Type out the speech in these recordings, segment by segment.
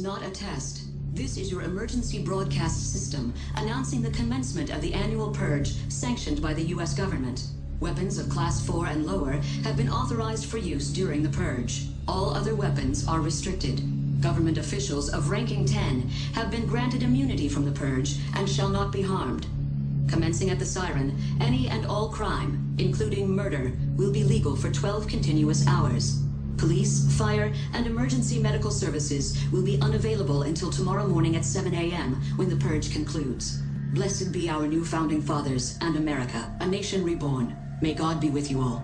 not a test. This is your emergency broadcast system announcing the commencement of the annual purge sanctioned by the U.S. government. Weapons of Class 4 and lower have been authorized for use during the purge. All other weapons are restricted. Government officials of ranking 10 have been granted immunity from the purge and shall not be harmed. Commencing at the siren, any and all crime, including murder, will be legal for 12 continuous hours. Police, fire, and emergency medical services will be unavailable until tomorrow morning at 7 a.m. when the purge concludes. Blessed be our new founding fathers and America, a nation reborn. May God be with you all.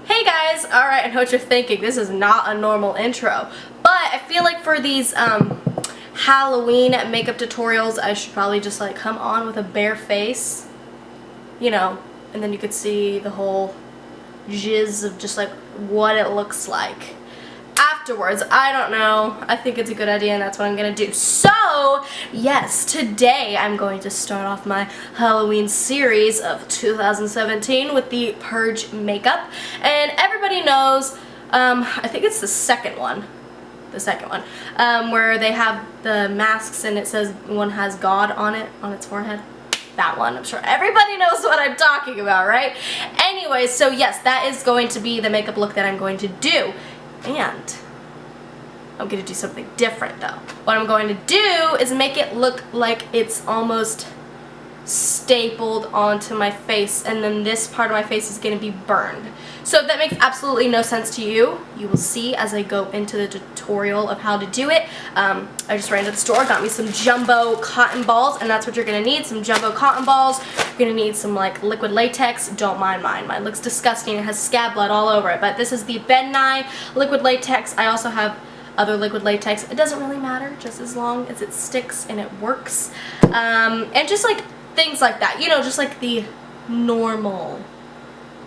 Hey guys, alright, I know what you're thinking. This is not a normal intro. But I feel like for these Halloween makeup tutorials, I should probably just like come on with a bare face. You know, and then you could see the whole jizz of just like what it looks like afterwards. I don't know. I think it's a good idea and that's what I'm gonna do. So, yes, today I'm going to start off my Halloween series of 2017 with the Purge makeup. And everybody knows, I think it's the second one, where they have the masks and it says one has God on it, on its forehead. That one, I'm sure everybody knows what I'm talking about, right? Anyways, so yes, that is going to be the makeup look that I'm going to do. And I'm going to do something different though. What I'm going to do is make it look like it's almost stapled onto my face, and then this part of my face is going to be burned. So if that makes absolutely no sense to you, you will see as I go into the tutorial of how to do it. I just ran to the store, got me some jumbo cotton balls, and that's what you're going to need, some jumbo cotton balls. You're going to need some like liquid latex. Don't mind mine. Mine looks disgusting. It has scab blood all over it, but this is the Nye Liquid Latex. I also have other liquid latex. It doesn't really matter, just as long as it sticks and it works. And just like things like that, you know, just like the normal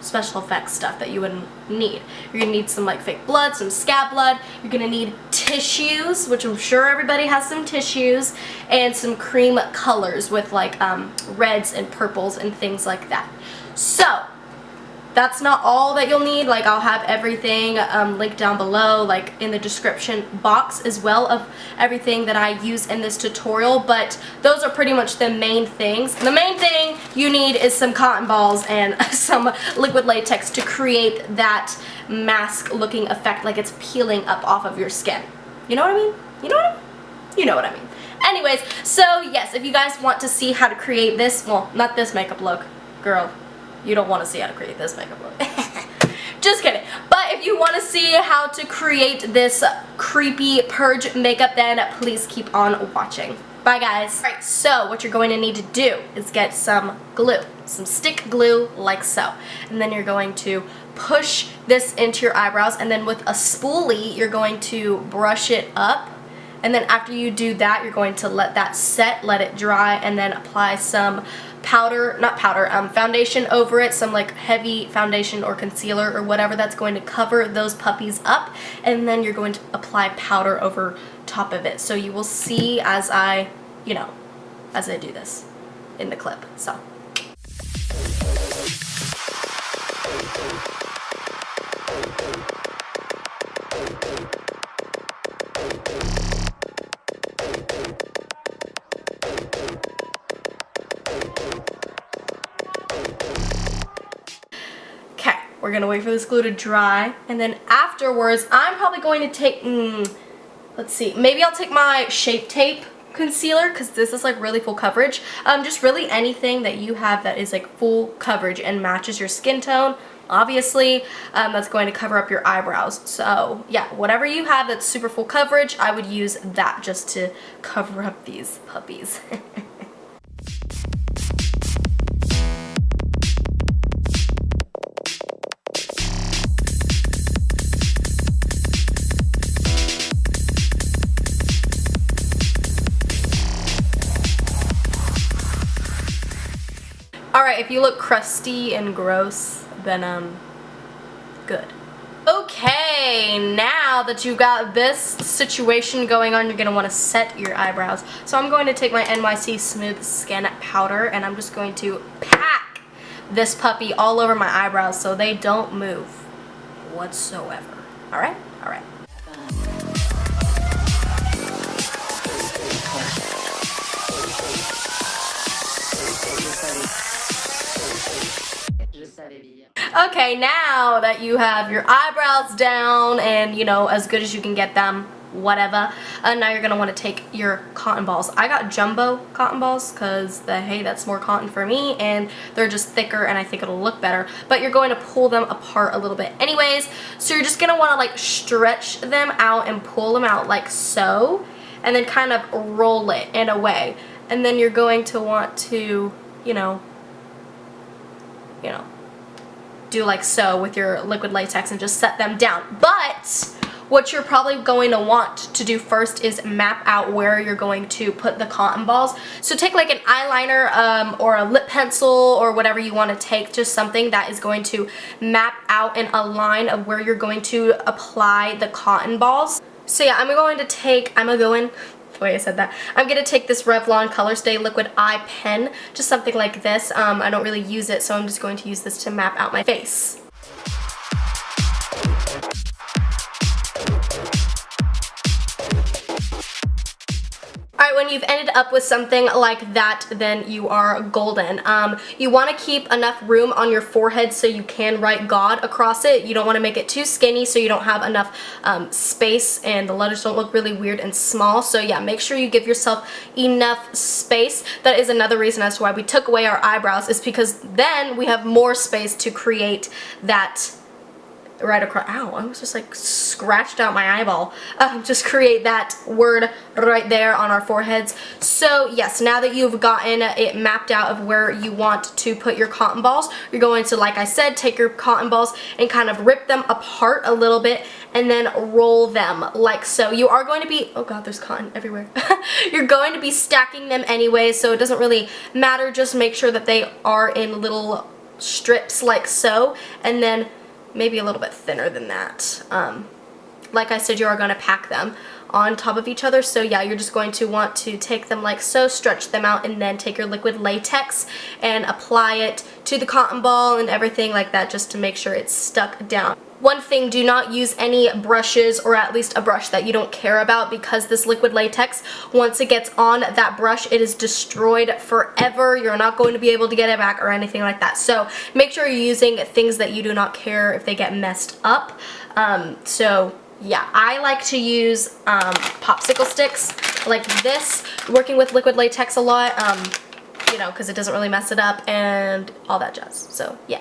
special effects stuff that you would need. You're gonna need some like fake blood, some scab blood. You're gonna need tissues, which I'm sure everybody has some tissues, and some cream colors with like reds and purples and things like that. So that's not all that you'll need. Like, I'll have everything linked down below, like in the description box as well, of everything that I use in this tutorial, but those are pretty much the main things. The main thing you need is some cotton balls and some liquid latex to create that mask looking effect, like it's peeling up off of your skin. You know what I mean? You know what I mean? You know what I mean. Anyways, so yes, if you guys want to see how to create this, well, not this makeup look, girl. You don't want to see how to create this makeup look. Just kidding. But if you want to see how to create this creepy Purge makeup, then please keep on watching. Bye guys. Alright, so what you're going to need to do is get some glue. some stick glue like so. And then you're going to push this into your eyebrows, and then with a spoolie you're going to brush it up. And then after you do that, you're going to let that set, let it dry, and then apply some foundation over it, some like heavy foundation or concealer or whatever that's going to cover those puppies up. And then you're going to apply powder over top of it. So you will see as I do this in the clip. So. We're gonna wait for this glue to dry, and then afterwards I'm probably going to take, let's see, maybe I'll take my Shape Tape concealer, because this is like really full coverage. Just really anything that you have that is like full coverage and matches your skin tone, obviously, that's going to cover up your eyebrows. So yeah, whatever you have that's super full coverage, I would use that just to cover up these puppies. Alright, if you look crusty and gross, then good. Okay, now that you got this situation going on, you're going to want to set your eyebrows. So I'm going to take my NYC Smooth Skin Powder, and I'm just going to pack this puppy all over my eyebrows so they don't move whatsoever. Alright? Alright. Okay, now that you have your eyebrows down and, you know, as good as you can get them, whatever, now you're going to want to take your cotton balls. I got jumbo cotton balls because, hey, that's more cotton for me, and they're just thicker and I think it'll look better. But you're going to pull them apart a little bit anyways. So you're just going to want to like stretch them out and pull them out like so, and then kind of roll it in a way. And then you're going to want to, you know, do like so with your liquid latex and just set them down. But what you're probably going to want to do first is map out where you're going to put the cotton balls. So take like an eyeliner or a lip pencil or whatever you want to take, just something that is going to map out in a line of where you're going to apply the cotton balls. So yeah, I'm going to take this Revlon Color Stay Liquid Eye Pen, just something like this. I don't really use it, so I'm just going to use this to map out my face. Alright, when you've ended up with something like that, then you are golden. You want to keep enough room on your forehead so you can write God across it. You don't want to make it too skinny so you don't have enough space and the letters don't look really weird and small. So yeah, make sure you give yourself enough space. That is another reason as to why we took away our eyebrows, is because then we have more space to create that right across. Ow, I was just like scratched out my eyeball. Just create that word right there on our foreheads. So yes, now that you've gotten it mapped out of where you want to put your cotton balls, you're going to, like I said, take your cotton balls and kind of rip them apart a little bit and then roll them like so. You are going to be, oh god, there's cotton everywhere. You're going to be stacking them anyway, so it doesn't really matter. Just make sure that they are in little strips like so, and then maybe a little bit thinner than that. Like I said, you are going to pack them on top of each other. So yeah, you're just going to want to take them like so, stretch them out, and then take your liquid latex and apply it to the cotton ball and everything like that, just to make sure it's stuck down. One thing, do not use any brushes, or at least a brush that you don't care about, because this liquid latex, once it gets on that brush, it is destroyed forever. You're not going to be able to get it back or anything like that. So make sure you're using things that you do not care if they get messed up. So yeah, I like to use popsicle sticks like this, working with liquid latex a lot, you know, because it doesn't really mess it up and all that jazz. So yeah.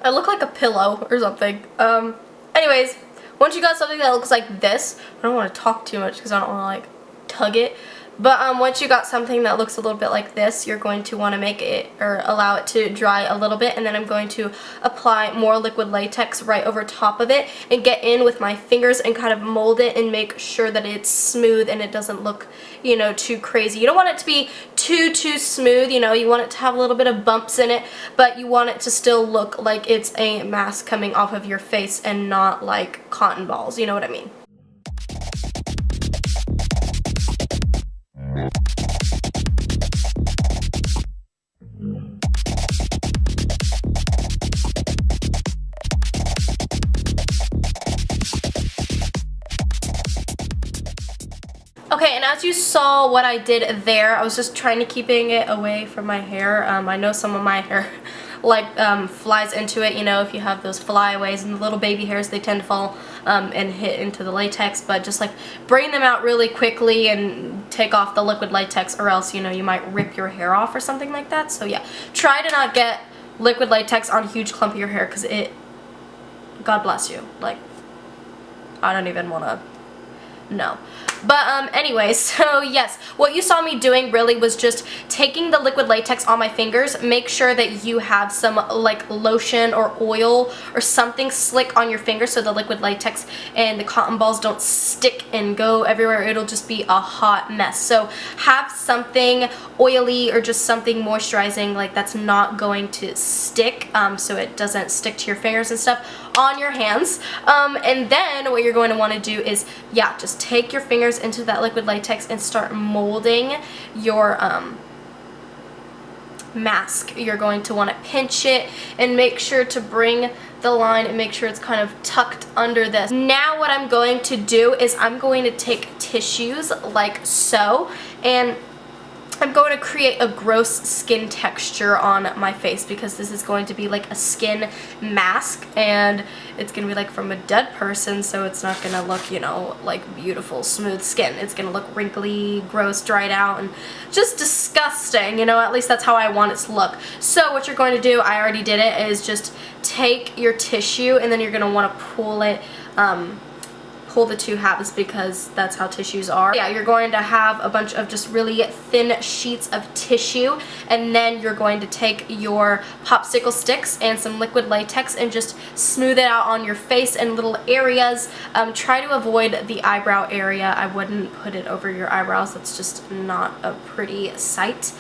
I look like a pillow or something. Anyways, once you got something that looks like this, I don't want to talk too much because I don't want to like tug it. But once you got something that looks a little bit like this, you're going to want to make it or allow it to dry a little bit, and then I'm going to apply more liquid latex right over top of it and get in with my fingers and kind of mold it and make sure that it's smooth and it doesn't look, you know, too crazy. You don't want it to be too smooth, you know, you want it to have a little bit of bumps in it, but you want it to still look like it's a mask coming off of your face and not like cotton balls, you know what I mean? Okay, and as you saw what I did there, I was just trying to keeping it away from my hair. I know some of my hair like flies into it, you know, if you have those flyaways and the little baby hairs, they tend to fall and hit into the latex, but just like bring them out really quickly and take off the liquid latex, or else, you know, you might rip your hair off or something like that. So yeah, try to not get liquid latex on a huge clump of your hair, because it, God bless you, like, I don't even want to know. But anyway, so yes, what you saw me doing really was just taking the liquid latex on my fingers. Make sure that you have some like lotion or oil or something slick on your fingers so the liquid latex and the cotton balls don't stick and go everywhere. It'll just be a hot mess. So have something oily or just something moisturizing, like that's not going to stick, so it doesn't stick to your fingers and stuff on your hands. And then what you're going to want to do is, yeah, just take your fingers into that liquid latex and start molding your mask. You're going to want to pinch it and make sure to bring the line and make sure it's kind of tucked under this. Now what I'm going to do is I'm going to take tissues like so, and I'm going to create a gross skin texture on my face, because this is going to be like a skin mask and it's going to be like from a dead person, so it's not going to look, you know, like beautiful smooth skin. It's going to look wrinkly, gross, dried out, and just disgusting, you know, at least that's how I want it to look. So what you're going to do, I already did it, is just take your tissue and then you're going to want to pull it, pull the two halves, because that's how tissues are. Yeah, you're going to have a bunch of just really thin sheets of tissue, and then you're going to take your popsicle sticks and some liquid latex and just smooth it out on your face in little areas. Try to avoid the eyebrow area. I wouldn't put it over your eyebrows. That's just not a pretty sight.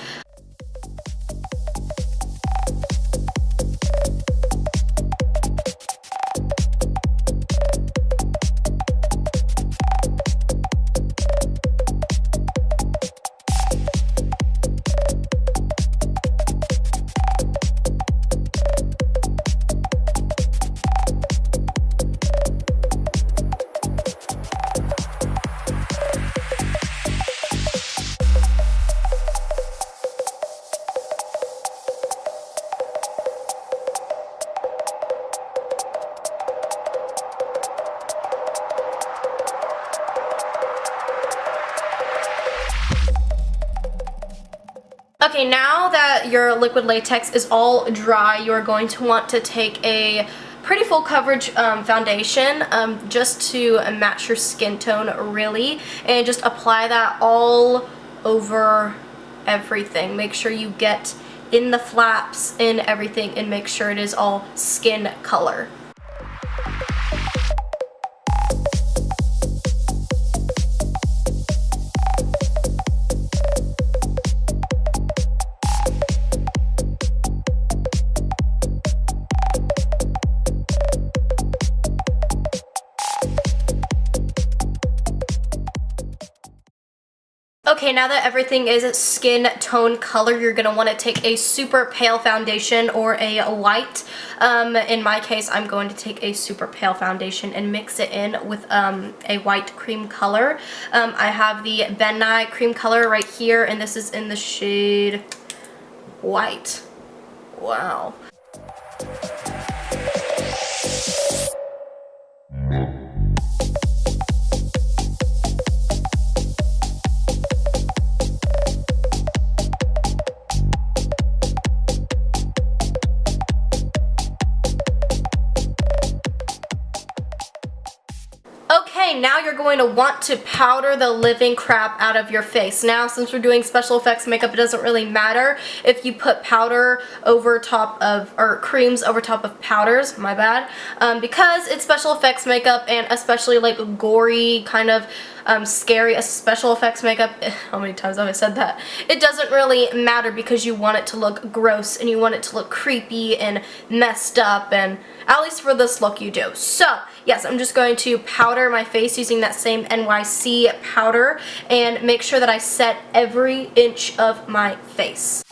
Okay, now that your liquid latex is all dry, you're going to want to take a pretty full coverage foundation just to match your skin tone really, and just apply that all over everything. Make sure you get in the flaps, in everything, and make sure it is all skin color. Okay, now that everything is skin tone color, you're going to want to take a super pale foundation or a white. In my case, I'm going to take a super pale foundation and mix it in with a white cream color. I have the Ben Nye cream color right here, and this is in the shade white. Wow. going to want to powder the living crap out of your face. Now, since we're doing special effects makeup, it doesn't really matter if you put powder over top of, or creams over top of powders, my bad, because it's special effects makeup, and especially like gory kind of scary special effects makeup. How many times have I said that? It doesn't really matter because you want it to look gross and you want it to look creepy and messed up, and at least for this look you do. So yes, I'm just going to powder my face using that same NYC powder and make sure that I set every inch of my face.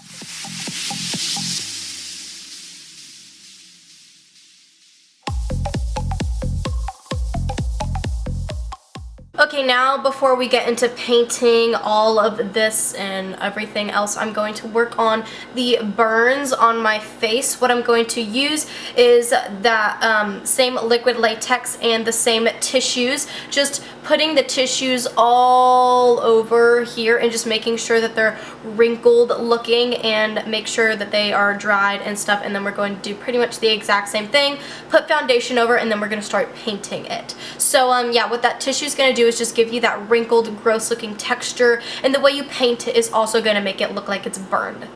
Okay, now before we get into painting all of this and everything else, I'm going to work on the burns on my face. What I'm going to use is that same liquid latex and the same tissues, just putting the tissues all over here and just making sure that they're wrinkled looking and make sure that they are dried and stuff, and then we're going to do pretty much the exact same thing, put foundation over, and then we're going to start painting it. So yeah, what that tissue is going to do is just give you that wrinkled, gross looking texture, and the way you paint it is also going to make it look like it's burned.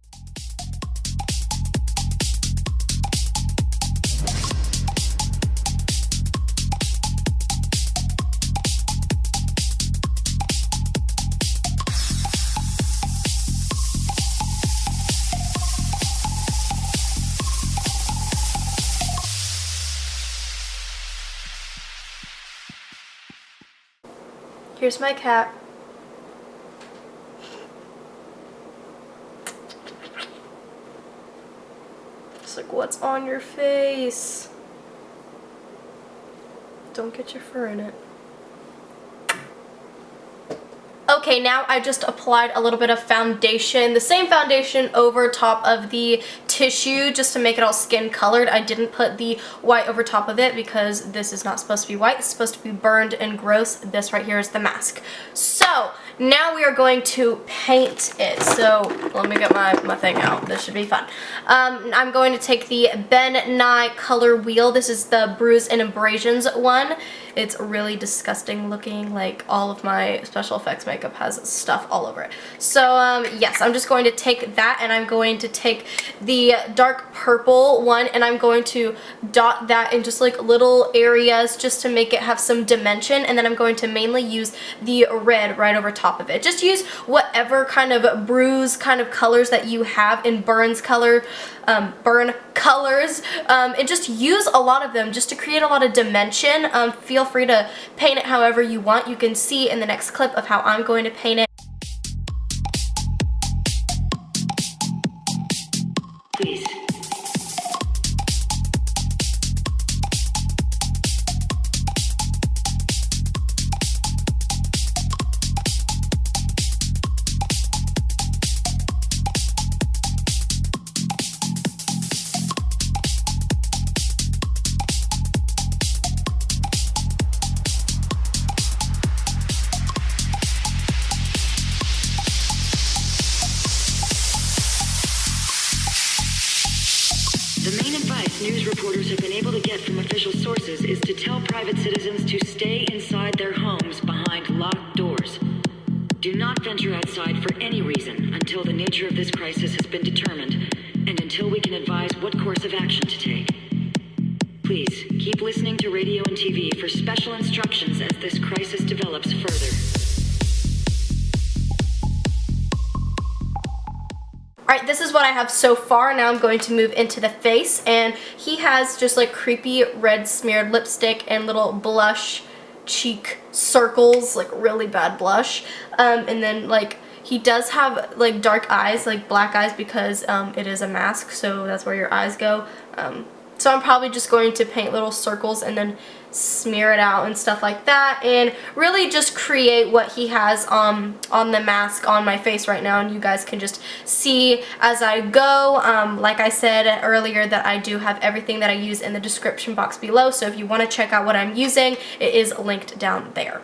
Here's my cat. It's like, what's on your face? Don't get your fur in it. Okay, now I just applied a little bit of foundation, the same foundation over top of the tissue just to make it all skin colored. I didn't put the white over top of it because this is not supposed to be white. It's supposed to be burned and gross. This right here is the mask. So now we are going to paint it. So let me get my thing out. This should be fun. I'm going to take the Ben Nye color wheel. This is the Bruise and Abrasions one. It's really disgusting looking. Like, all of my special effects makeup has stuff all over it. So yes, I'm just going to take that, and I'm going to take the dark purple one, and I'm going to dot that in just like little areas just to make it have some dimension, and then I'm going to mainly use the red right over top of it. Just use whatever kind of bruise kind of colors that you have in burn colors, and just use a lot of them just to create a lot of dimension. Feel free to paint it however you want. You can see in the next clip of how I'm going to paint it. Please. The main advice news reporters have been able to get from official sources is to tell private citizens to stay inside their homes behind locked doors. Do not venture outside for any reason until the nature of this crisis has been determined and until we can advise what course of action to take. Please keep listening to radio and TV for special instructions as this crisis develops further. Alright, this is what I have so far. Now I'm going to move into the face, and he has just like creepy red smeared lipstick and little blush cheek circles, like really bad blush, and then like he does have like dark eyes, like black eyes, because it is a mask, so that's where your eyes go. So I'm probably just going to paint little circles and then smear it out and stuff like that, and really just create what he has on the mask on my face right now, and you guys can just see as I go. Like I said earlier, that I do have everything that I use in the description box below, so if you want to check out what I'm using, it is linked down there.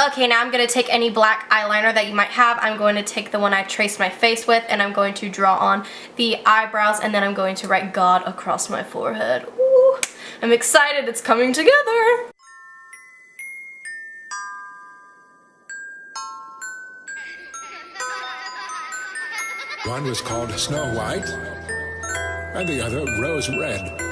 Okay, now I'm going to take any black eyeliner that you might have. I'm going to take the one I traced my face with, and I'm going to draw on the eyebrows, and then I'm going to write God across my forehead. Ooh, I'm excited, it's coming together! One was called Snow White, and the other Rose Red.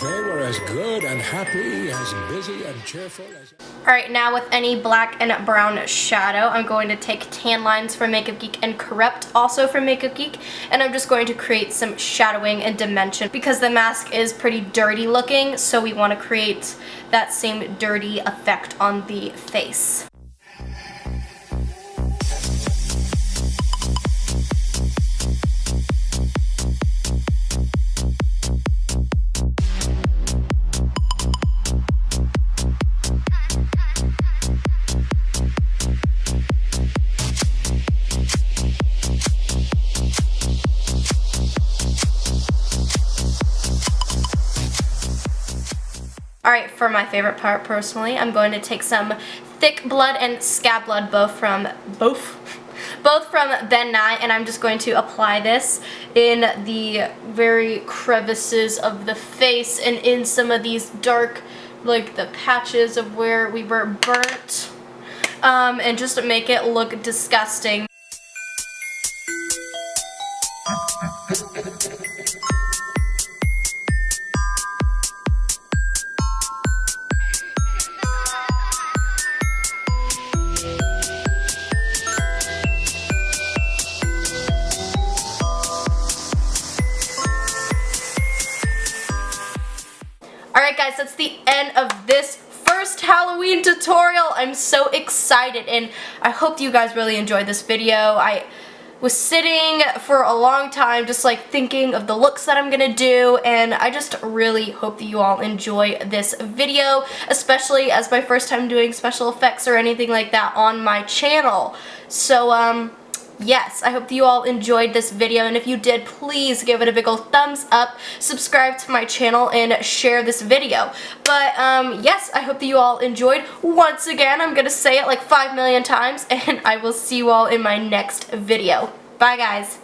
They were as good and happy, as busy and cheerful as... Alright, now with any black and brown shadow, I'm going to take Tan Lines from Makeup Geek and Corrupt also from Makeup Geek, and I'm just going to create some shadowing and dimension because the mask is pretty dirty looking, so we want to create that same dirty effect on the face. Alright, for my favorite part personally, I'm going to take some Thick Blood and Scab Blood, both from Ben Nye, and I'm just going to apply this in the very crevices of the face and in some of these dark, like the patches of where we were burnt, and just to make it look disgusting. Alright guys, that's the end of this first Halloween tutorial. I'm so excited and I hope you guys really enjoyed this video. I was sitting for a long time just like thinking of the looks that I'm gonna do, and I just really hope that you all enjoy this video, especially as my first time doing special effects or anything like that on my channel. So yes, I hope that you all enjoyed this video, and if you did, please give it a big ol' thumbs up, subscribe to my channel, and share this video. But yes, I hope that you all enjoyed. Once again, I'm gonna say it like 5 million times, and I will see you all in my next video. Bye guys.